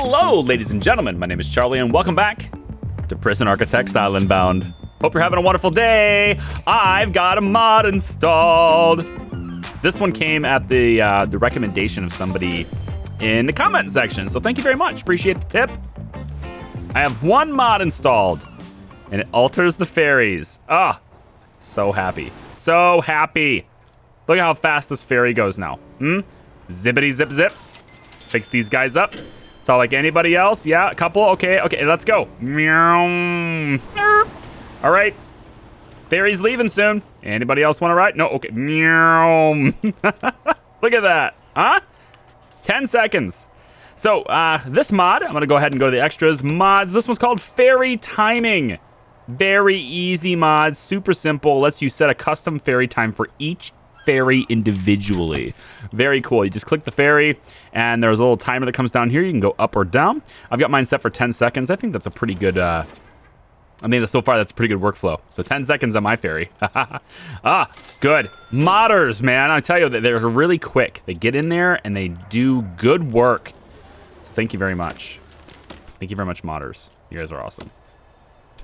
Hello, ladies and gentlemen. My name is Charlie, and welcome back to Prison Architects Island Bound. Hope you're having a wonderful day. I've got a mod installed. This one came at the recommendation of somebody in the comment section, so thank you very much. Appreciate the tip. I have one mod installed, and it alters the ferries. Ah, so happy. So happy. Look at how fast this ferry goes now. Zippity zip zip. Fix these guys up. It's all like anybody else. Yeah, a couple. Okay, let's go. Meow. All right. Ferry's leaving soon. Anybody else want to ride? No, okay. Meow. Look at that. Huh? 10 seconds. So, this mod, I'm going to go ahead and go to the extras. Mods, this one's called Ferry Timing. Very easy mod, super simple. Lets you set a custom ferry time for each ferry individually. Very cool. You just click the ferry and there's a little timer that comes down here. You can go up or down. I've got mine set for 10 seconds. I think that's a pretty good, so far that's a pretty good workflow. So 10 seconds on my ferry. Good. Modders, man. I tell you, they're really quick. They get in there and they do good work. So thank you very much. Thank you very much, modders. You guys are awesome.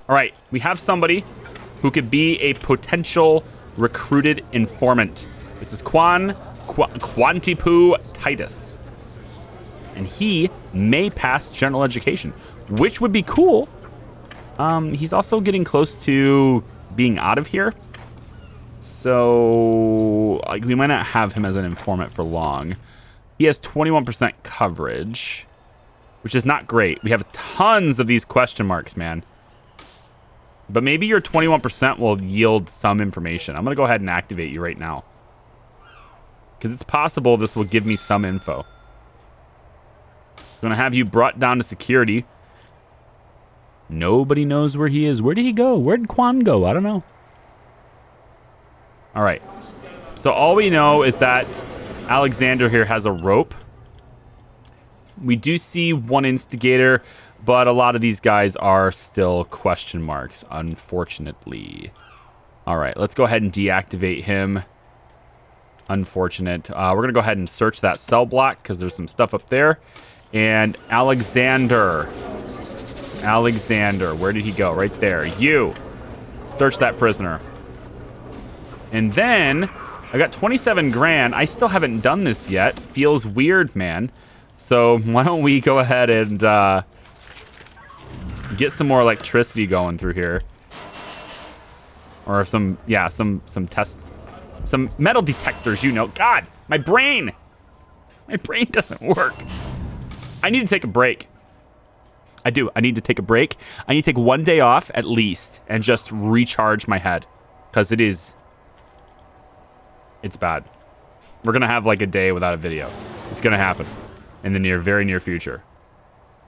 All right. We have somebody who could be a potential recruited informant. This is Quantipu Titus. And he may pass general education, which would be cool. He's also getting close to being out of here. So we might not have him as an informant for long. He has 21% coverage, which is not great. We have tons of these question marks, man. But maybe your 21% will yield some information. I'm going to go ahead and activate you right now, because it's possible this will give me some info. I'm going to have you brought down to security. Nobody knows where he is. Where did he go? Where did Quan go? I don't know. All right. So all we know is that Alexander here has a rope. We do see one instigator, but a lot of these guys are still question marks, unfortunately. All right, let's go ahead and deactivate him. Unfortunate. We're going to go ahead and search that cell block because there's some stuff up there. And Alexander, where did he go? Right there. You. Search that prisoner. And then I got 27 grand. I still haven't done this yet. Feels weird, man. So why don't we go ahead and get some more electricity going through here, or some tests, some metal detectors. God, my brain doesn't work. I need to take a break. I need to take a break. I need to take one day off at least and just recharge my head, because it's bad. We're gonna have like a day without a video. It's gonna happen in the very near future.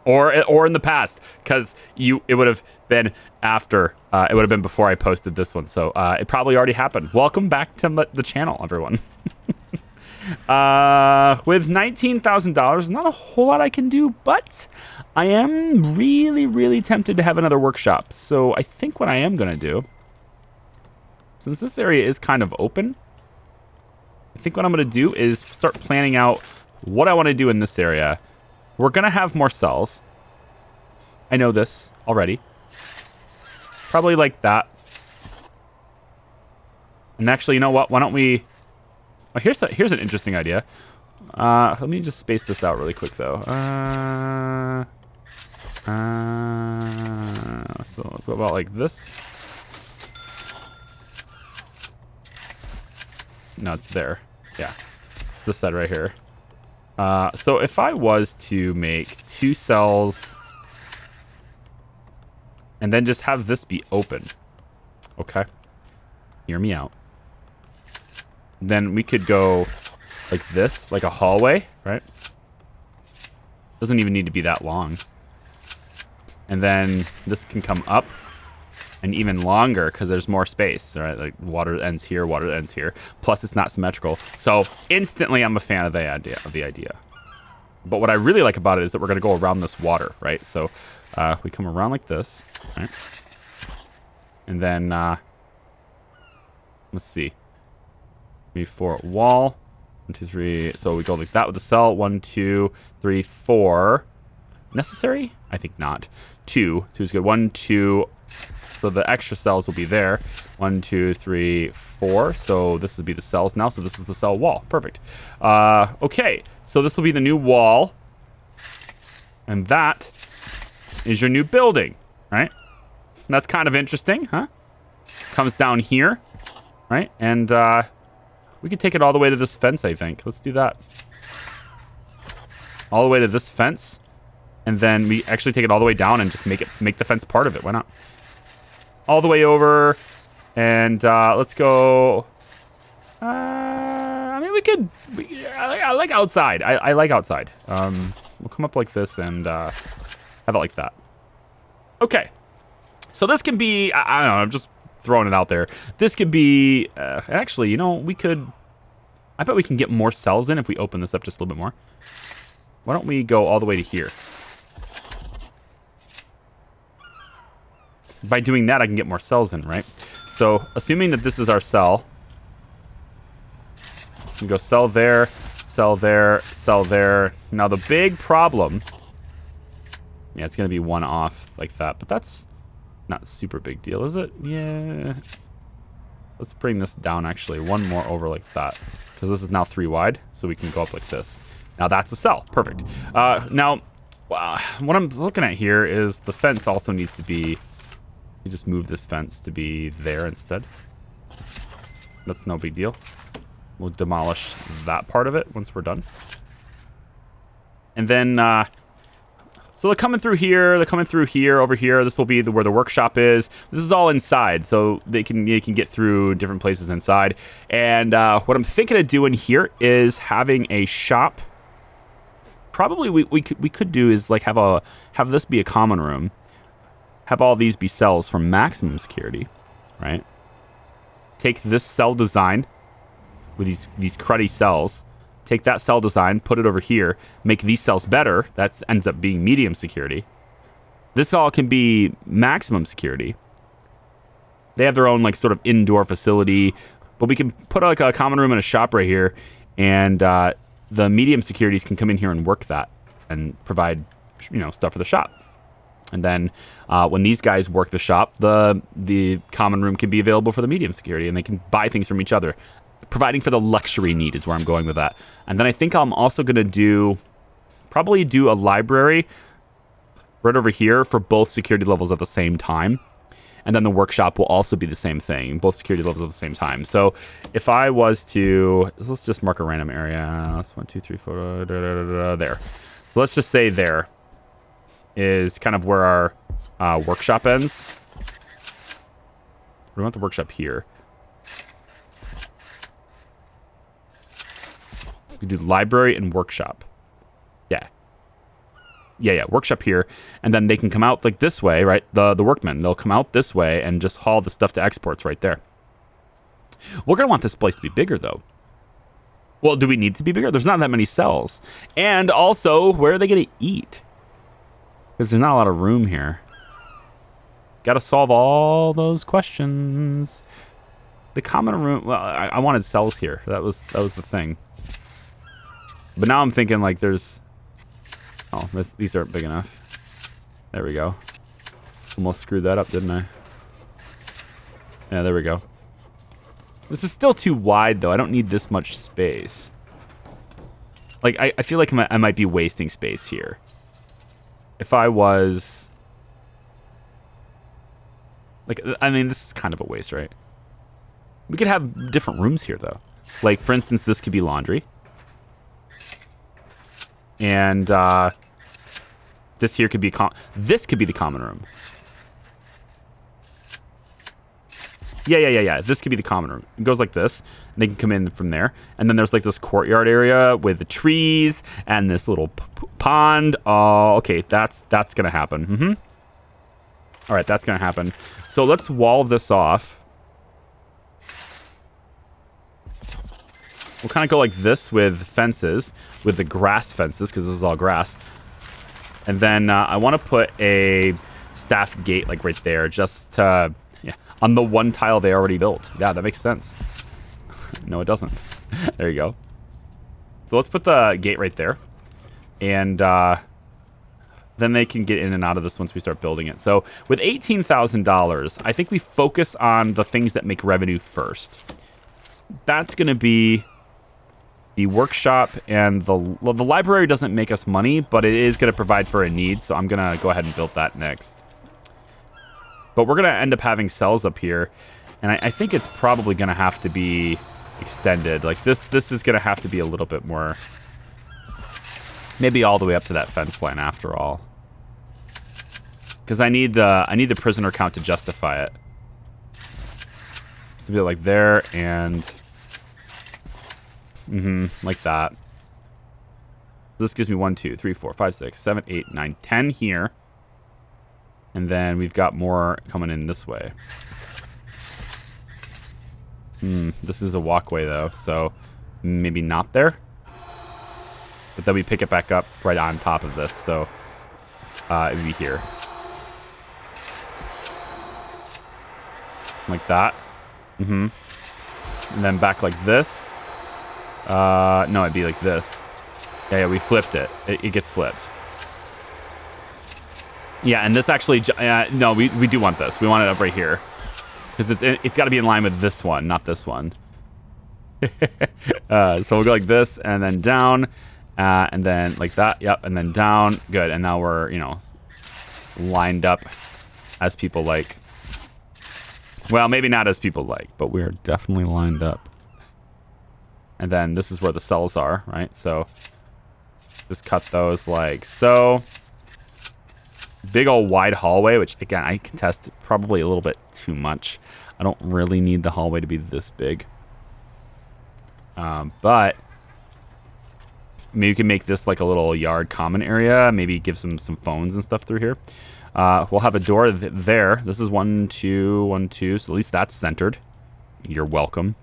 Or in the past, because it would have been after, it would have been before I posted this one. So it probably already happened. Welcome back to the channel, everyone. With $19,000, not a whole lot I can do, but I am really, really tempted to have another workshop. So I think what I am going to do, since this area is kind of open, I think what I'm going to do is start planning out what I want to do in this area. We're going to have more cells. I know this already. Probably like that. And actually, you know what? Why don't we... Oh, here's an interesting idea. Let me just space this out really quick, though. So let's go about like this. No, it's there. Yeah. It's this side right here. So if I was to make 2 cells and then just have this be open, okay, hear me out, then we could go like this, like a hallway, right? Doesn't even need to be that long. And then this can come up and even longer because there's more space, right? Like water ends here, water ends here. Plus it's not symmetrical. So instantly I'm a fan of the idea. But what I really like about it is that we're gonna go around this water, right? So we come around like this, right? And then let's see. 3, 4, wall. 1, 2, 3. So we go like that with the cell. 1, 2, 3, 4. necessary? I think not. 2. 2 is good. 1, 2. So the extra cells will be there. 1, 2, 3, 4. So this would be the cells now. So this is the cell wall. Perfect. Okay. So this will be the new wall. And that is your new building, right? That's kind of interesting, huh? Comes down here, right? And we can take it all the way to this fence, I think. Let's do that. All the way to this fence. And then we actually take it all the way down and just make the fence part of it. Why not? All the way over, and let's go. I mean, we could. I like outside. I like outside. We'll come up like this and have it like that. Okay. So this can be. I don't know. I'm just throwing it out there. This could be. Actually, you know, we could. I bet we can get more cells in if we open this up just a little bit more. Why don't we go all the way to here? By doing that, I can get more cells in, right? So, assuming that this is our cell, we go cell there, cell there, cell there. Now, the big problem, yeah, it's going to be 1 off like that, but that's not super big deal, is it? Yeah. Let's bring this down, actually. 1 more over like that, because this is now 3 wide, so we can go up like this. Now, that's a cell. Perfect. Now, what I'm looking at here is the fence also needs to be... You just move this fence to be there instead. That's no big deal. We'll demolish that part of it once we're done. And then, so they're coming through here. They're coming through here, over here. This will be where the workshop is. This is all inside, so they can get through different places inside. And what I'm thinking of doing here is having a shop. Probably we could do is like have this be a common room. Have all these be cells for maximum security, right? Take this cell design with these cruddy cells, take that cell design, put it over here, make these cells better. That ends up being medium security. This all can be maximum security. They have their own like sort of indoor facility, but we can put like a common room and a shop right here, and the medium securities can come in here and work that and provide, you know, stuff for the shop. And then when these guys work the shop, the common room can be available for the medium security, and they can buy things from each other. Providing for the luxury need is where I'm going with that. And then I think I'm also going to probably do a library right over here for both security levels at the same time. And then the workshop will also be the same thing, both security levels at the same time. So if I was to, let's just mark a random area. That's 1, 2, 3, 4, there. So let's just say there is kind of where our workshop ends. We want the workshop here. We do library and workshop. Yeah, workshop here. And then they can come out like this way, right? The workmen, they'll come out this way and just haul the stuff to exports right there. We're going to want this place to be bigger, though. Well, do we need it to be bigger? There's not that many cells. And also, where are they going to eat? Because there's not a lot of room here. Got to solve all those questions. The common room, well, I wanted cells here. That was the thing. But now I'm thinking like there's, oh, these aren't big enough. There we go. Almost screwed that up, didn't I? Yeah, there we go. This is still too wide, though. I don't need this much space. Like, I feel like I might be wasting space here. If I was... Like, I mean, this is kind of a waste, right? We could have different rooms here, though. Like, for instance, this could be laundry. And this here could be... This could be the common room. Yeah. This could be the common room. It goes like this. And they can come in from there. And then there's like this courtyard area with the trees and this little pond. Oh, okay. That's going to happen. Mm-hmm. All right, that's going to happen. So let's wall this off. We'll kind of go like this with fences, with the grass fences, because this is all grass. And then I want to put a staff gate like right there, just to... on the one tile they already built. Yeah, that makes sense. No, it doesn't. There you go. So let's put the gate right there. And the then they can get in and out of this once we start building it. So with $18,000, I think we focus on the things that make revenue first. That's going to be the workshop, and the library doesn't make us money, but it is going to provide for a need, so I'm going to go ahead and build that next. But we're going to end up having cells up here, and I think it's probably going to have to be extended. Like this is going to have to be a little bit more, maybe all the way up to that fence line after all, because I need the prisoner count to justify it. So be like there and like that. This gives me 1, 2, 3, 4, 5, 6, 7, 8, 9, 10 here. And then we've got more coming in this way. This is a walkway though, so maybe not there. But then we pick it back up right on top of this, so it would be here. Like that. And then back like this. No, it'd be like this. Yeah, we flipped it. It gets flipped. Yeah, and this actually, no, we do want this. We want it up right here. Because it's got to be in line with this one, not this one. So we'll go like this, and then down, and then like that, yep, and then down. Good, and now we're, lined up as people like. Well, maybe not as people like, but we're definitely lined up. And then this is where the cells are, right? So just cut those like so. Big old wide hallway, which again, I contest probably a little bit too much. I don't really need the hallway to be this big. But maybe we can make this like a little yard common area. Maybe give some phones and stuff through here. We'll have a door there. This is 1, 2, 1, 2. So at least that's centered. You're welcome.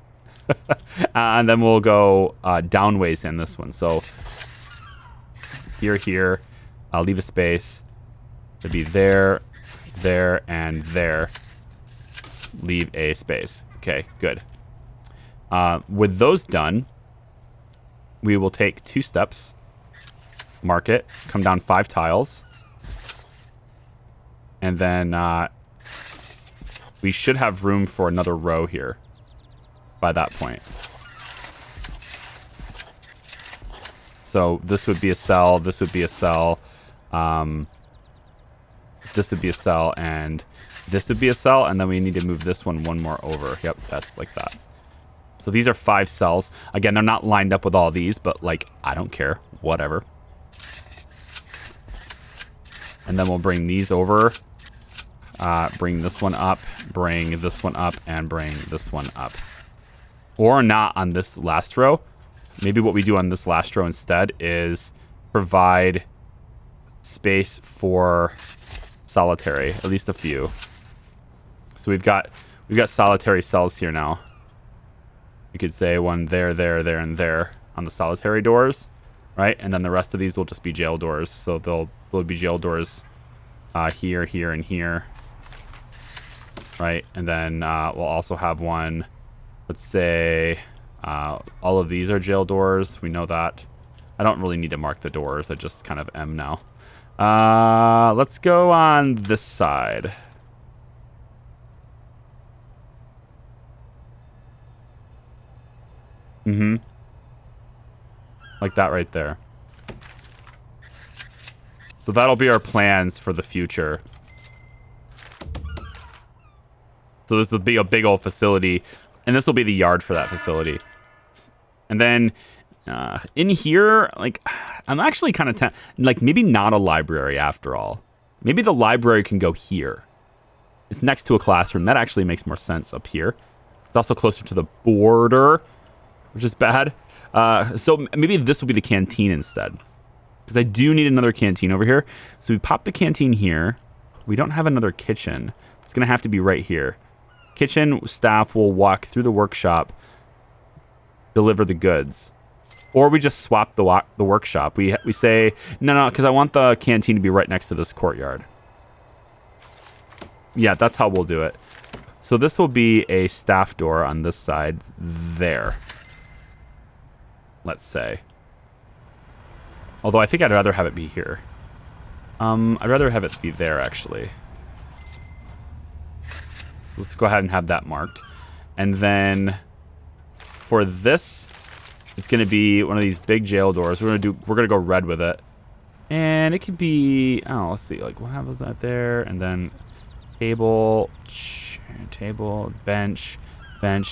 And then we'll go downways in this one. So here. I'll leave a space. It'd be there, and there. Leave a space. Okay, good. With those done, we will take 2 steps, mark it, come down 5 tiles, and then we should have room for another row here by that point. So this would be a cell, this would be a cell, this would be a cell, and this would be a cell, and then we need to move this one more over. Yep, that's like that. So these are 5 cells. Again, they're not lined up with all these, but like, I don't care, whatever. And then we'll bring these over, bring this one up, bring this one up, and bring this one up. Or not on this last row. Maybe what we do on this last row instead is provide space for solitary, at least a few. So we've got solitary cells here now. You could say one there, and there on the solitary doors, right? And then the rest of these will just be jail doors. So there'll be jail doors here, and here, right? And then we'll also have one. Let's say all of these are jail doors. We know that. I don't really need to mark the doors. I just kind of am now. Let's go on this side. Like that right there. So that'll be our plans for the future. So this will be a big old facility, and this will be the yard for that facility. And then in here, like, I'm actually kind of like maybe not a library after all. Maybe the library can go here. It's next to a classroom. That actually makes more sense up here. It's also closer to the border, which is bad. So maybe this will be the canteen instead, because I do need another canteen over here. So we pop the canteen here. We don't have another kitchen. It's going to have to be right here. Kitchen staff will walk through the workshop, deliver the goods. Or we just swap the workshop. We say, no, because I want the canteen to be right next to this courtyard. Yeah, that's how we'll do it. So this will be a staff door on this side there. Let's say. Although I think I'd rather have it be here. I'd rather have it be there, actually. Let's go ahead and have that marked. And then for this, it's going to be one of these big jail doors. We're going to go red with it. And it could be, oh, let's see, like we'll have that there, and then table, bench,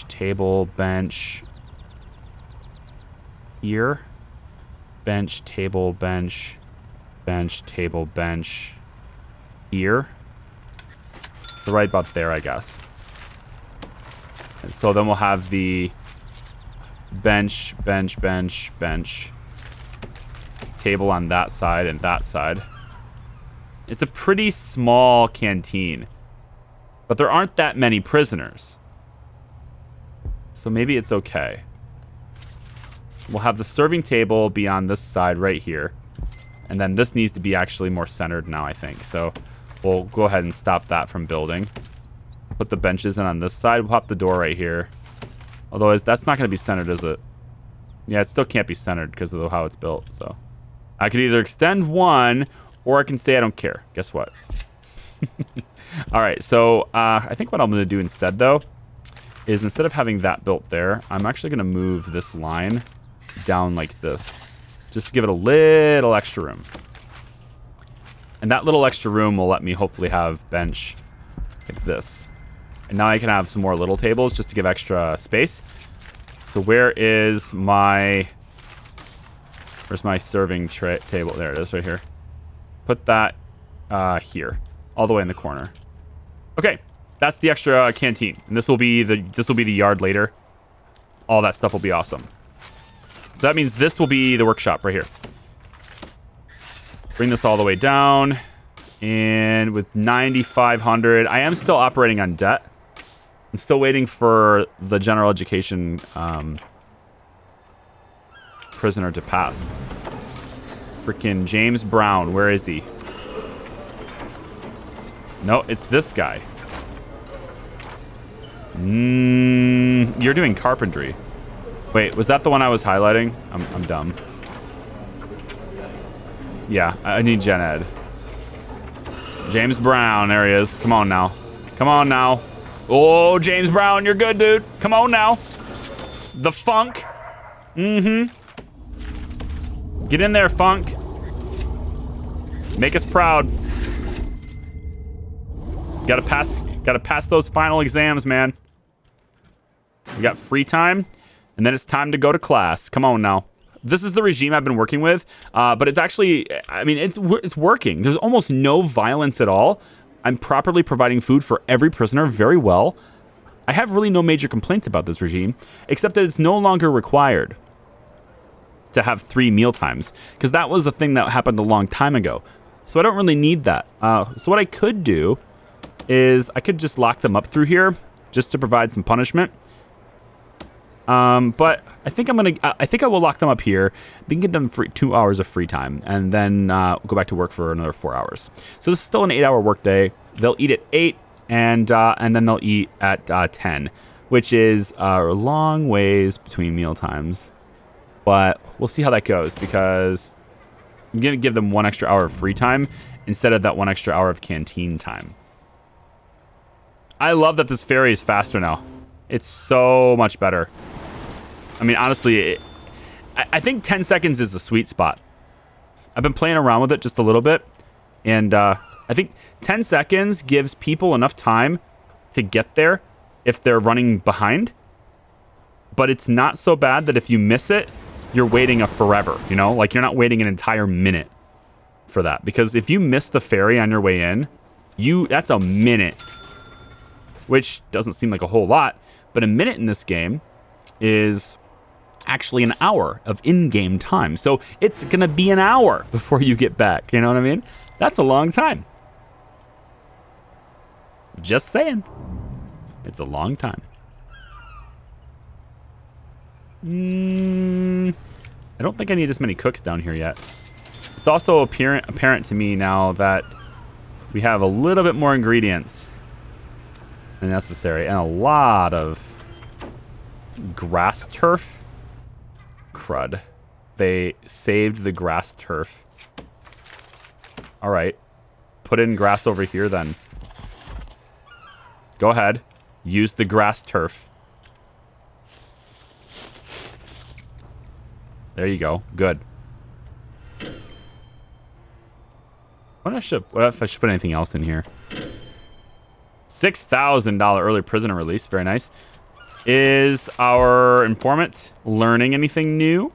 table, bench. Here. Bench, table, bench, table, bench. Here. So right about there, I guess. And so then we'll have the bench. Table on that side and that side. It's a pretty small canteen, but there aren't that many prisoners. So maybe it's okay. We'll have the serving table be on this side right here. And then this needs to be actually more centered now, I think. So we'll go ahead and stop that from building. Put the benches in on this side. We'll pop the door right here. Although that's not going to be centered, is it? Yeah, it still can't be centered because of how it's built. So I could either extend one, or I can say I don't care. Guess what? All right, so I think what I'm going to do instead, though, is instead of having that built there, I'm actually going to move this line down like this, just to give it a little extra room. And that little extra room will let me hopefully have bench like this. And now I can have some more little tables just to give extra space. So where's my serving table? There it is, right here. Put that here, all the way in the corner. Okay, that's the extra canteen, and this will be the yard later. All that stuff will be awesome. So that means this will be the workshop right here. Bring this all the way down, and with 9,500, I am still operating on debt. I'm still waiting for the general education prisoner to pass. Freaking James Brown, where is he? No, it's this guy. You're doing carpentry. Wait, was that the one I was highlighting? I'm dumb. Yeah, I need gen ed. James Brown, there he is. Come on now. Come on now. Oh, James Brown, you're good, dude. Come on now. The funk. Get in there, funk. Make us proud. Gotta pass those final exams, man. We got free time, and then it's time to go to class. Come on now. This is the regime I've been working with, but it's actually, I mean, it's working. There's almost no violence at all. I'm properly providing food for every prisoner very well. I have really no major complaints about this regime, except that it's no longer required to have 3 meal times, because that was a thing that happened a long time ago. So I don't really need that. So what I could do is I could just lock them up through here just to provide some punishment. But I think I will lock them up here. Then give them 2 hours of free time, and then go back to work for another 4 hours. So this is still an 8-hour workday. They'll eat at 8, and then they'll eat at 10, which is a long ways between meal times. But we'll see how that goes, because I'm gonna give them 1 extra hour of free time instead of that 1 extra hour of canteen time. I love that this ferry is faster now. It's so much better. I mean, honestly, I think 10 seconds is the sweet spot. I've been playing around with it just a little bit, and I think 10 seconds gives people enough time to get there if they're running behind. But it's not so bad that if you miss it, you're waiting a forever, you know? Like, you're not waiting an entire minute for that. Because if you miss the ferry on your way in, that's a minute. Which doesn't seem like a whole lot, but a minute in this game is actually an hour of in-game time. So it's going to be an hour before you get back. You know what I mean? That's a long time. Just saying. It's a long time. I don't think I need this many cooks down here yet. It's also apparent to me now that we have a little bit more ingredients than necessary, and a lot of grass turf. Crud. They saved the grass turf. All right. Put in grass over here then. Go ahead. Use the grass turf. There you go. Good. What if I should put anything else in here? $6,000 early prisoner release. Very nice. Is our informant learning anything new?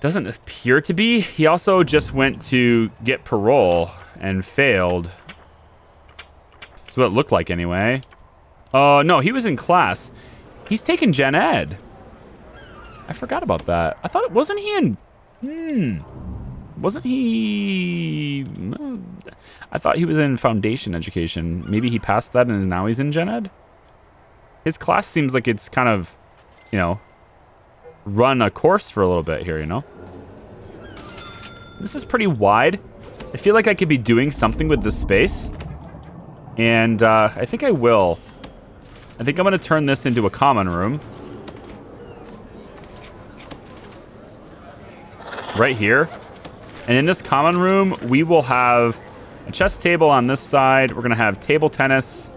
Doesn't appear to be. He also just went to get parole and failed. That's what it looked like anyway. Oh, no, he was in class. He's taking Gen Ed. I forgot about that. I thought, wasn't he in... Wasn't he... I thought he was in foundation education. Maybe he passed that and now he's in Gen Ed? His class seems like it's kind of, you know, run a course for a little bit here, you know? This is pretty wide. I feel like I could be doing something with this space. And I think I will. I think I'm going to turn this into a common room. Right here. And in this common room, we will have a chess table on this side. We're going to have table tennis.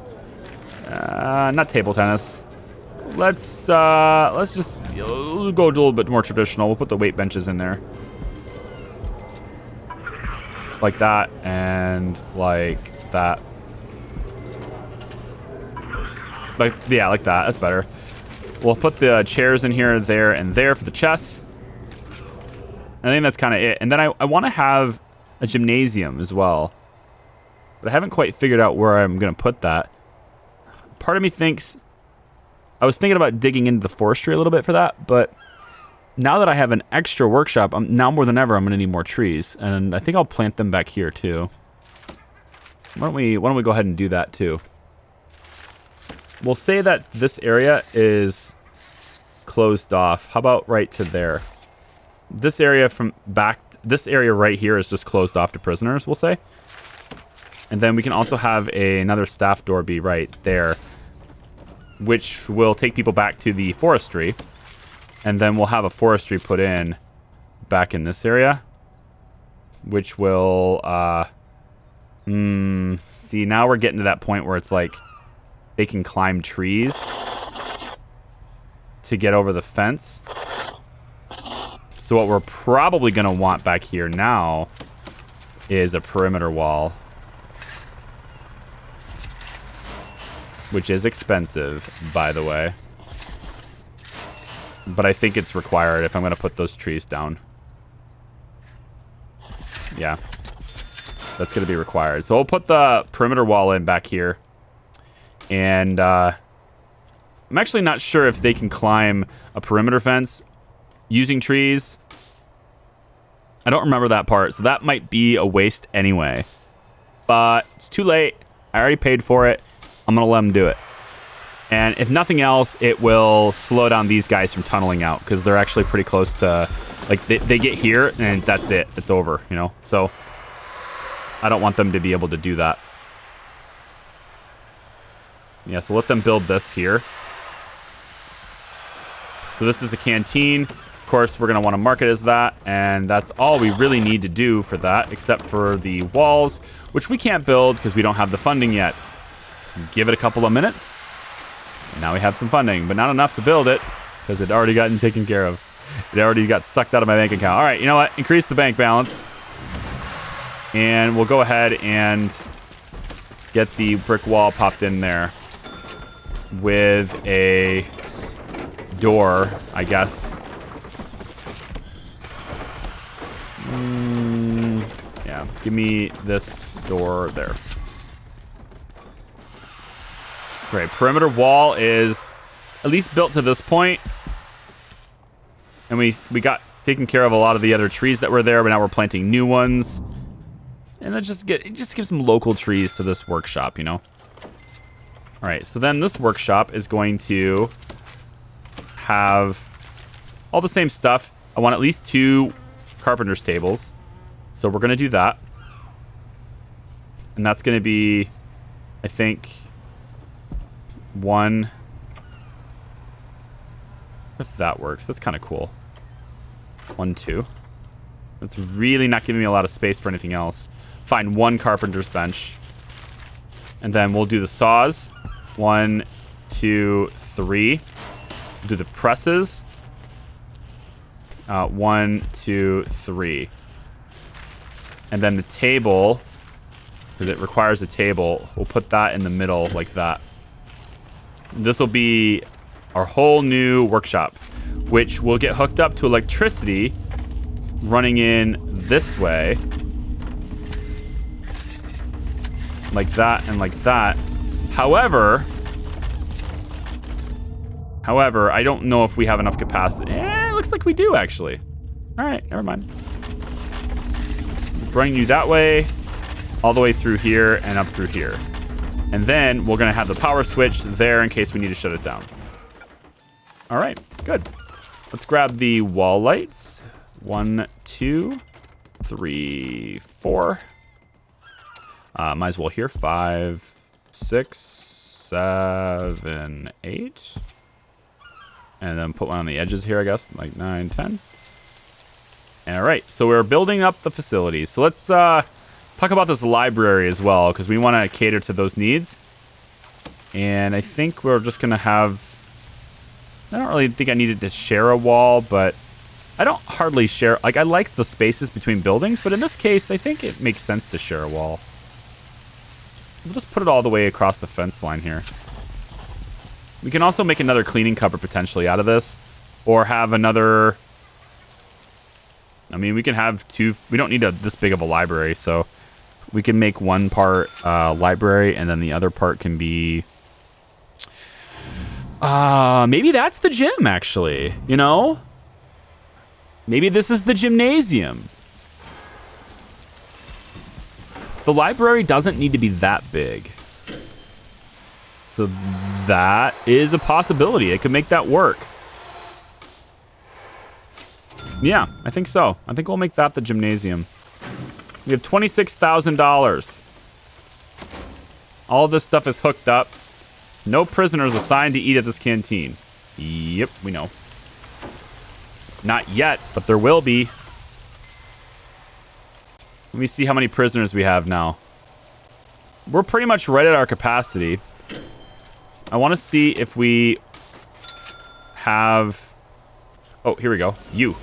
Not table tennis. Let's just go a little bit more traditional. We'll put the weight benches in there. Like that and like that. Like, yeah, like that. That's better. We'll put the chairs in here, there, and there for the chess. I think that's kind of it. And then I want to have a gymnasium as well. But I haven't quite figured out where I'm going to put that. Part of me thinks... I was thinking about digging into the forestry a little bit for that, but now that I have an extra workshop, now more than ever, I'm going to need more trees. And I think I'll plant them back here, too. Why don't we go ahead and do that, too? We'll say that this area is closed off. How about right to there? This area from back, this area right here is just closed off to prisoners, we'll say. And then we can also have another staff door be right there, which will take people back to the forestry. And then we'll have a forestry put in back in this area, which will, see, now we're getting to that point where it's like they can climb trees to get over the fence. So what we're probably going to want back here now is a perimeter wall, which is expensive, by the way. But I think it's required if I'm going to put those trees down. Yeah. That's going to be required. So we'll put the perimeter wall in back here. And I'm actually not sure if they can climb a perimeter fence using trees. I don't remember that part, so that might be a waste anyway. But it's too late. I already paid for it. I'm going to let them do it. And if nothing else, it will slow down these guys from tunneling out, because they're actually pretty close to, like, they get here and that's it. It's over, you know? So I don't want them to be able to do that. Yeah, so let them build this here. So this is a canteen. Of course, we're going to want to mark it as that, and that's all we really need to do for that, except for the walls, which we can't build because we don't have the funding yet. Give it a couple of minutes, and now we have some funding, but not enough to build it because it already gotten taken care of. It already got sucked out of my bank account. All right, you know what? Increase the bank balance, and we'll go ahead and get the brick wall popped in there with a door, I guess. Yeah, give me this door there. Great. Perimeter wall is at least built to this point. And we got taken care of a lot of the other trees that were there, but now we're planting new ones. And it just gives some local trees to this workshop, you know? All right, so then this workshop is going to have all the same stuff. I want at least 2 carpenter's tables. So we're going to do that. And that's going to be, I think, 1. If that works, that's kind of cool. 1, 2. It's really not giving me a lot of space for anything else. Find one carpenter's bench. And then we'll do the saws. 1, 2, 3. Do the presses. 1, 2, 3. And then the table, because it requires a table, we'll put that in the middle like that. This will be our whole new workshop, which will get hooked up to electricity running in this way. Like that and like that. However, I don't know if we have enough capacity. It looks like we do, actually. All right, never mind. Bring you that way, all the way through here and up through here. And then we're going to have the power switch there in case we need to shut it down. All right, good. Let's grab the wall lights. 1, 2, 3, 4. Might as well here. 5, 6, 7, 8. And then put one on the edges here, I guess, like 9, 10. All right, so we're building up the facilities. So let's talk about this library as well, because we want to cater to those needs. And I think we're just going to have... I don't really think I needed to share a wall, but I don't hardly share... Like, I like the spaces between buildings, but in this case, I think it makes sense to share a wall. We'll just put it all the way across the fence line here. We can also make another cleaning cupboard potentially out of this, or have another... I mean, we can have two... We don't need this big of a library, so we can make one part library, and then the other part can be... maybe that's the gym, actually, you know? Maybe this is the gymnasium. The library doesn't need to be that big. So that is a possibility. It could make that work. Yeah, I think so. I think we'll make that the gymnasium. We have $26,000. All of this stuff is hooked up. No prisoners assigned to eat at this canteen. Yep, we know. Not yet, but there will be. Let me see how many prisoners we have now. We're pretty much right at our capacity. I want to see if we have... Oh, here we go. You.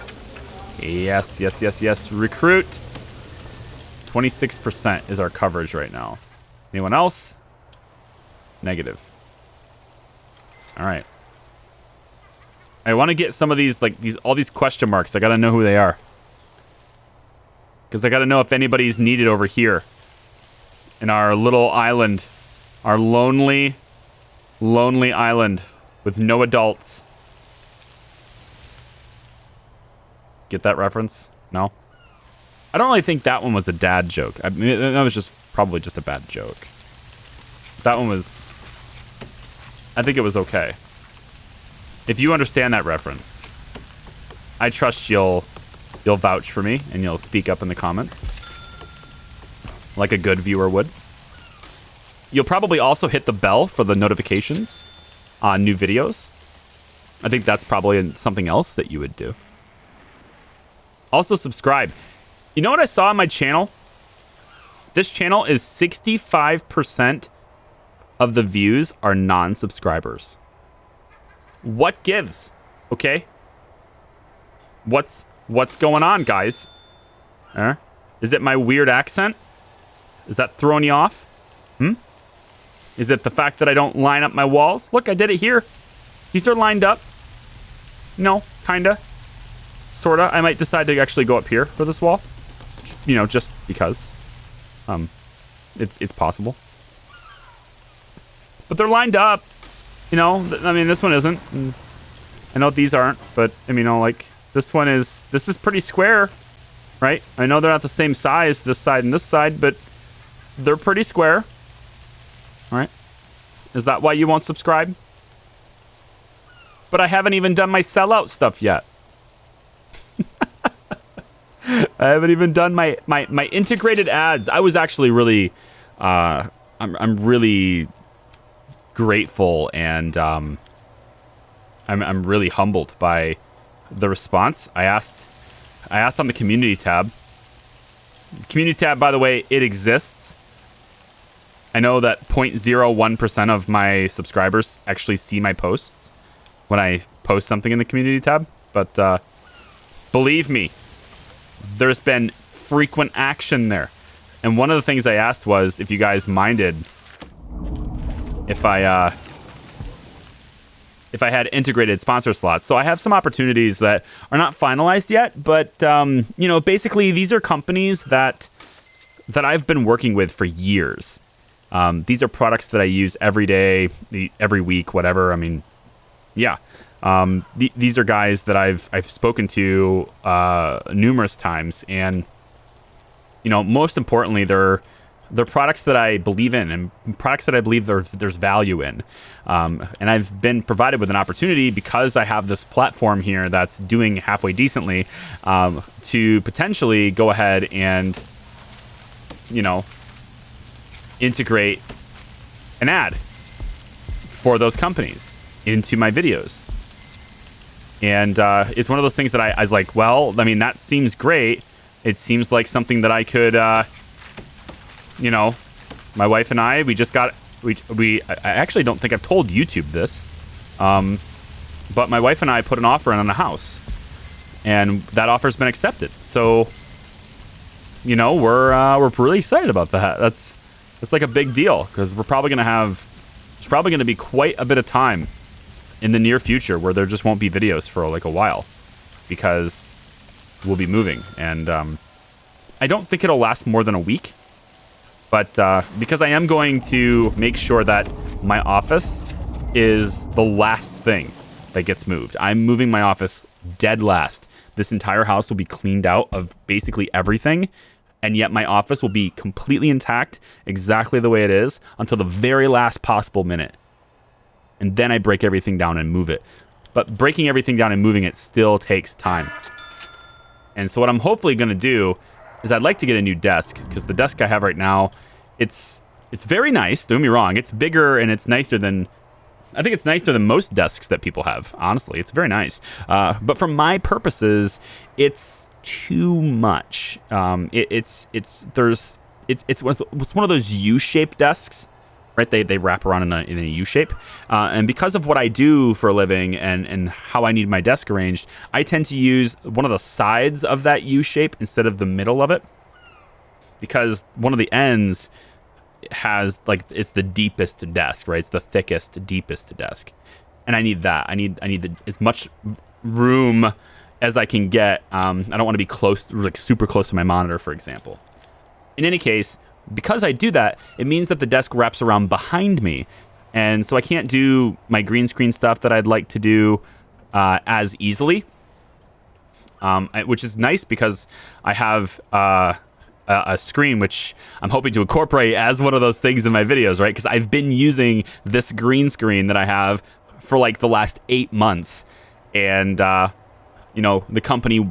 Yes, yes, yes, yes. Recruit. 26% is our coverage right now. Anyone else? Negative. All right. I want to get some of these, like, all these question marks. I got to know who they are. Because I got to know if anybody's needed over here. In our little island. Our lonely, lonely island. With no adults. Get that reference? No? I don't really think that one was a dad joke. I mean, that was just probably just a bad joke. That one was... I think it was okay. If you understand that reference, I trust you'll vouch for me and you'll speak up in the comments. Like a good viewer would. You'll probably also hit the bell for the notifications on new videos. I think that's probably something else that you would do. Also subscribe. You know what I saw on my channel? This channel is 65% of the views are non-subscribers. What gives? Okay? What's going on, guys? Is it my weird accent? Is that throwing you off? Is it the fact that I don't line up my walls? Look, I did it here. These are lined up. No, kinda. Sorta. I might decide to actually go up here for this wall. You know, just because. It's possible. But they're lined up. You know, I mean, this one isn't. And I know these aren't, but I mean, you know, like this is pretty square, right? I know they're not the same size, this side and this side, but they're pretty square. All right. Is that why you won't subscribe? But I haven't even done my sellout stuff yet. I haven't even done my integrated ads. I was actually really, I'm really grateful and I'm really humbled by the response. I asked I asked on the community tab. Community tab, by the way, it exists. I know that 0.01% of my subscribers actually see my posts when I post something in the community tab. But believe me, there's been frequent action there. And one of the things I asked was if you guys minded if I had integrated sponsor slots. So I have some opportunities that are not finalized yet, but you know, basically these are companies that I've been working with for years. These are products that I use every day, every week, whatever. I mean, yeah. These are guys that I've spoken to numerous times, and you know, most importantly, they're products that I believe in and products that I believe there's value in. And I've been provided with an opportunity because I have this platform here that's doing halfway decently to potentially go ahead and, you know, integrate an ad for those companies into my videos. And it's one of those things that I was like, well, I mean, that seems great. It seems like something that I could, you know, my wife and I, I actually don't think I've told YouTube this, but my wife and I put an offer in on a house, and that offer's been accepted. So, you know, we're really excited about that. That's like a big deal because there's probably going to be quite a bit of time in the near future where there just won't be videos for like a while because we'll be moving. And I don't think it'll last more than a week. But because I am going to make sure that my office is the last thing that gets moved. I'm moving my office dead last. This entire house will be cleaned out of basically everything. And yet my office will be completely intact, exactly the way it is, until the very last possible minute. And then I break everything down and move it. But breaking everything down and moving it still takes time. And so what I'm hopefully going to do is I'd like to get a new desk, because the desk I have right now, it's very nice, don't get me wrong. It's bigger and it's nicer than, I think it's nicer than most desks that people have, honestly. It's very nice. But for my purposes, it's too much. It's one of those U-shaped desks, right? They wrap around in a U shape. And because of what I do for a living and how I need my desk arranged, I tend to use one of the sides of that U shape instead of the middle of it. Because one of the ends has, like, it's the deepest desk, right? It's the thickest, deepest desk. And I need that. I need as much room as I can get. I don't want to be close, like super close to my monitor, for example. In any case, because I do that, it means that the desk wraps around behind me. And so I can't do my green screen stuff that I'd like to do as easily, which is nice because I have a screen, which I'm hoping to incorporate as one of those things in my videos, right? Because I've been using this green screen that I have for like the last 8 months. And, you know, the company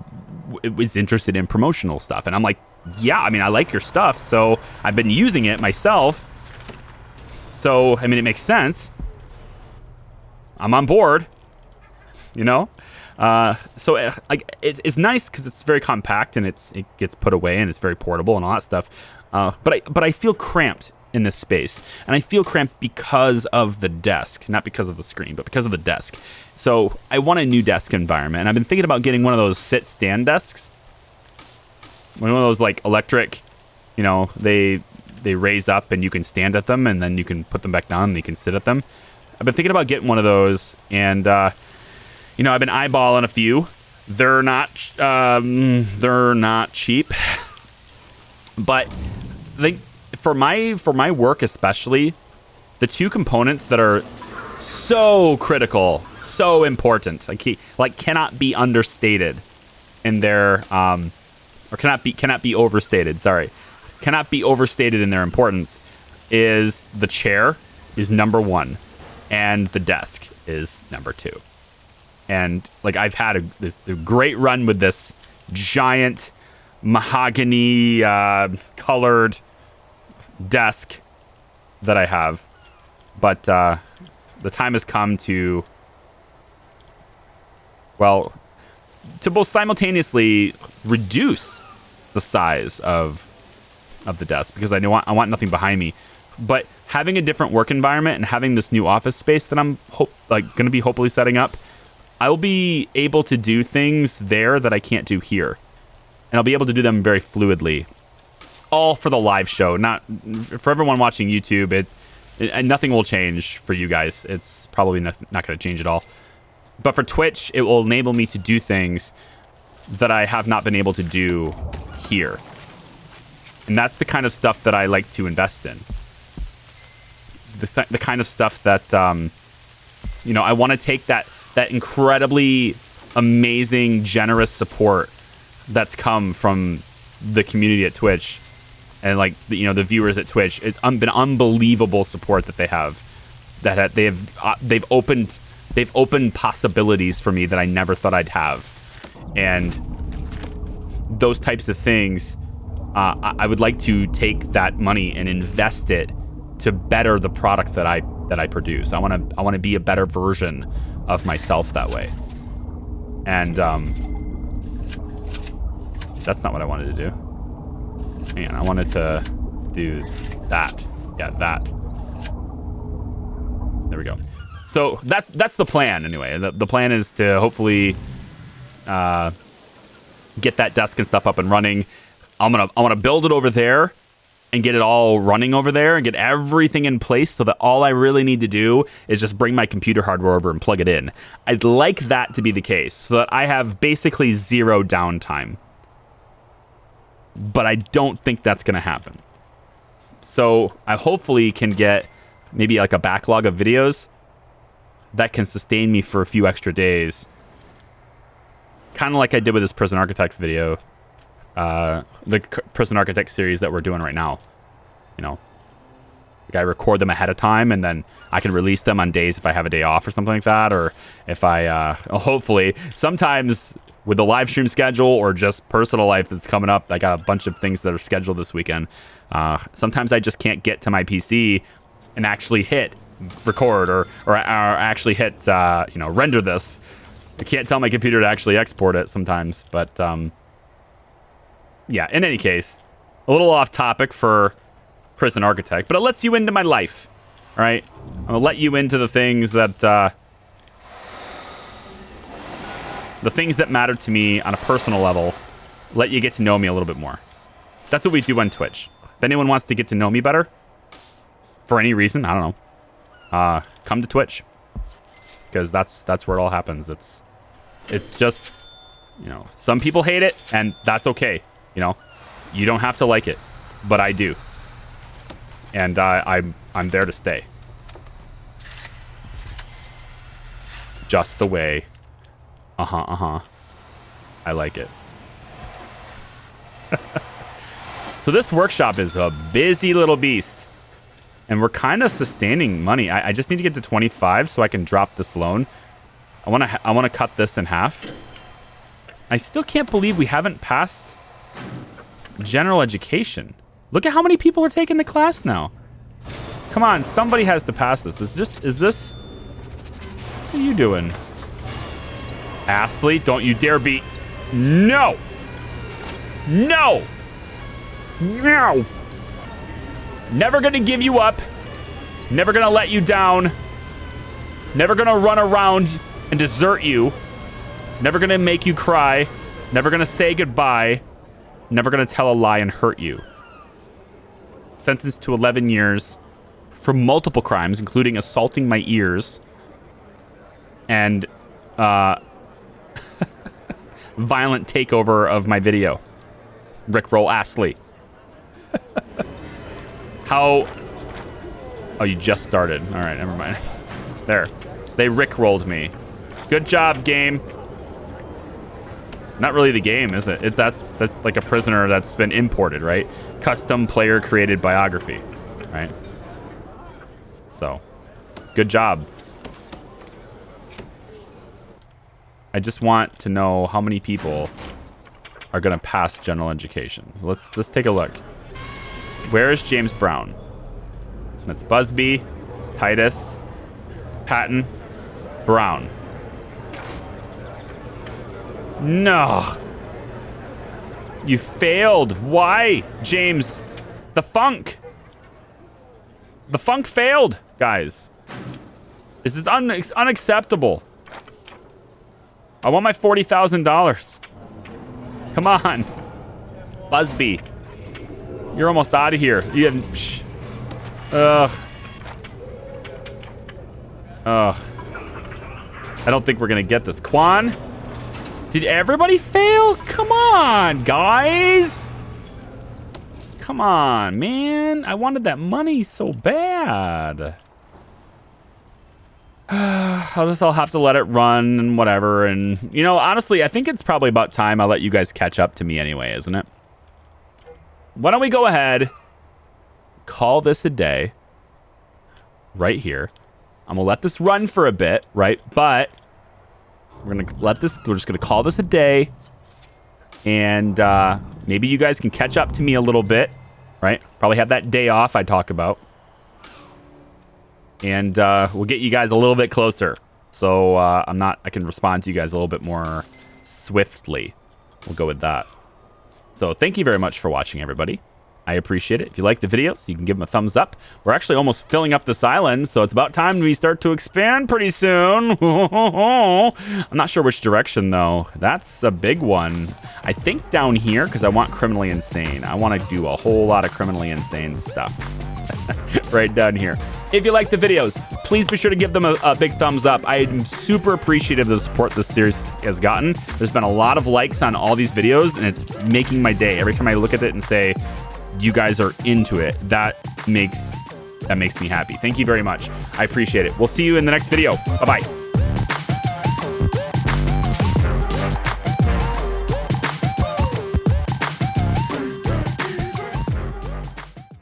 was interested in promotional stuff. And I'm like, yeah, I mean, I like your stuff, so I've been using it myself. So, I mean, it makes sense. I'm on board, you know? So, like, it's nice because it's very compact and it gets put away and it's very portable and all that stuff. But I feel cramped in this space. And I feel cramped because of the desk, not because of the screen, but because of the desk. So, I want a new desk environment. And I've been thinking about getting one of those sit-stand desks. One of those, like, electric, you know, they raise up and you can stand at them and then you can put them back down and you can sit at them. I've been thinking about getting one of those, and you know, I've been eyeballing a few. They're not cheap, but I think for my work especially, the two components that are so critical, so important, like cannot be understated in their or cannot be overstated. Sorry, cannot be overstated in their importance. Is the chair is number one, and the desk is number two. And like I've had a great run with this giant mahogany colored desk that I have, but the time has come to, well, to both simultaneously reduce the size of the desk, because I want nothing behind me, but having a different work environment and having this new office space that I'm going to be hopefully setting up, I will be able to do things there that I can't do here, and I'll be able to do them very fluidly. All for the live show, not for everyone watching YouTube. And nothing will change for you guys. It's probably not going to change at all. But for Twitch, it will enable me to do things that I have not been able to do here. And that's the kind of stuff that I like to invest in. The kind of stuff that, I want to take that incredibly amazing, generous support that's come from the community at Twitch, and the viewers at Twitch. It's been unbelievable support that they have. That they've opened possibilities for me that I never thought I'd have, and those types of things. I would like to take that money and invest it to better the product that I produce. I want to be a better version of myself that way, and that's not what I wanted to do. Man, I wanted to do that. Yeah, that. There we go. So that's the plan anyway. The plan is to hopefully get that desk and stuff up and running. I want to build it over there and get it all running over there and get everything in place so that all I really need to do is just bring my computer hardware over and plug it in. I'd like that to be the case so that I have basically zero downtime. But I don't think that's going to happen. So I hopefully can get maybe like a backlog of videos that can sustain me for a few extra days. Kind of like I did with this Prison Architect video. The Prison Architect series that we're doing right now. I record them ahead of time, and then I can release them on days if I have a day off or something like that. Or if I, hopefully, sometimes with the live stream schedule or just personal life that's coming up, I got a bunch of things that are scheduled this weekend. Sometimes I just can't get to my PC and actually hit record or actually hit, render this. I can't tell my computer to actually export it sometimes, but yeah, in any case, a little off topic for Prison Architect, but it lets you into my life, all right? I'm gonna let you into the things that matter to me on a personal level, let you get to know me a little bit more. That's what we do on Twitch. If anyone wants to get to know me better, for any reason, I don't know, come to Twitch, because that's where it all happens. It's just, some people hate it, and that's okay. You don't have to like it, but I do, and I'm there to stay. Just the way. I like it. So this workshop is a busy little beast, and we're kind of sustaining money. I just need to get to 25 so I can drop this loan. I want to cut this in half. I still can't believe we haven't passed general education. Look at how many people are taking the class now. Come on, somebody has to pass this. Is this? What are you doing? Astley, don't you dare be. No! No! No! Never gonna give you up. Never gonna let you down. Never gonna run around and desert you. Never gonna make you cry. Never gonna say goodbye. Never gonna tell a lie and hurt you. Sentenced to 11 years for multiple crimes, including assaulting my ears and violent takeover of my video. Rickroll Astley. How? Oh, you just started. All right, never mind. There. They rickrolled me. Good job, game. Not really the game, is it? That's like a prisoner that's been imported, right? Custom player created biography, right? So, good job. I just want to know how many people are gonna pass general education. Let's take a look. Where is James Brown? That's Busby, Titus, Patton, Brown. No. You failed. Why, James? The funk. The funk failed, guys. This is unacceptable. I want my $40,000. Come on. Busby. You're almost out of here. You have... Ugh. Ugh. I don't think we're going to get this. Quan? Did everybody fail? Come on, guys. Come on, man. I wanted that money so bad. I'll have to let it run and whatever. And, you know, honestly, I think it's probably about time I let you guys catch up to me anyway, isn't it? Why don't we go ahead, call this a day right here. I'm going to let this run for a bit, right? But we're just going to call this a day. And maybe you guys can catch up to me a little bit, right? Probably have that day off I talk about. And we'll get you guys a little bit closer. So I can respond to you guys a little bit more swiftly. We'll go with that. So thank you very much for watching, everybody. I appreciate it. If you like the videos, you can give them a thumbs up. We're actually almost filling up this island, so it's about time we start to expand pretty soon. I'm not sure which direction, though. That's a big one. I think down here, because I want criminally insane. I want to do a whole lot of criminally insane stuff. Right down here. If you like the videos, please be sure to give them a big thumbs up. I'm super appreciative of the support this series has gotten. There's been a lot of likes on all these videos, and it's making my day. Every time I look at it and say, you guys are into it, that makes me happy. Thank you very much. I appreciate it. We'll see you in the next video. Bye-bye.